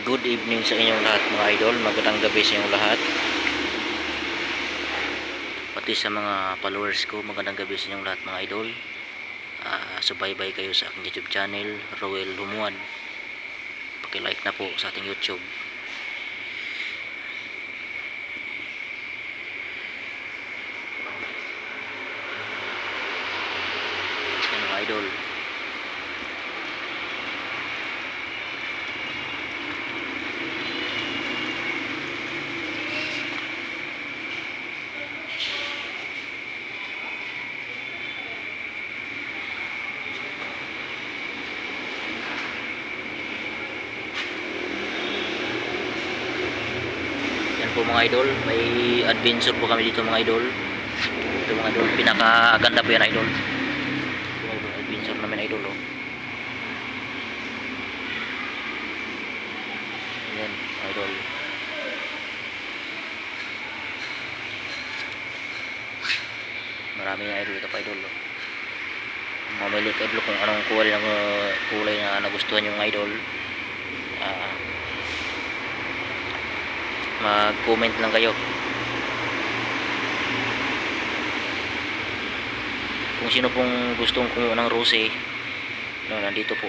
Good evening sa inyong lahat mga idol. Magandang gabi sa inyong lahat. Pati sa mga followers ko, magandang gabi sa inyong lahat mga idol. Subaybay kayo sa aking YouTube channel, Roel Lumuad. Paki-like na po sa ating YouTube. Yan mga idol. Po mga idol, may adventure po kami dito mga idol. Ito mga idol, pinakaganda po yan idol. Adventure namin idol oh. Yan idol. Marami yung idol ito pa idol oh. Mamili ka idol kung anong kulay na nagustuhan yung idol. Mag-comment lang kayo kung sino pong gustong kumuha ng rose no, nandito po.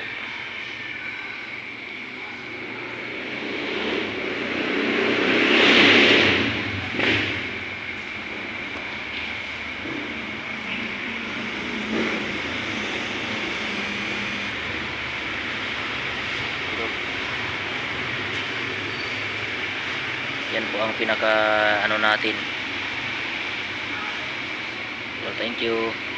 Yan po ang pinaka ano natin. Well, thank you.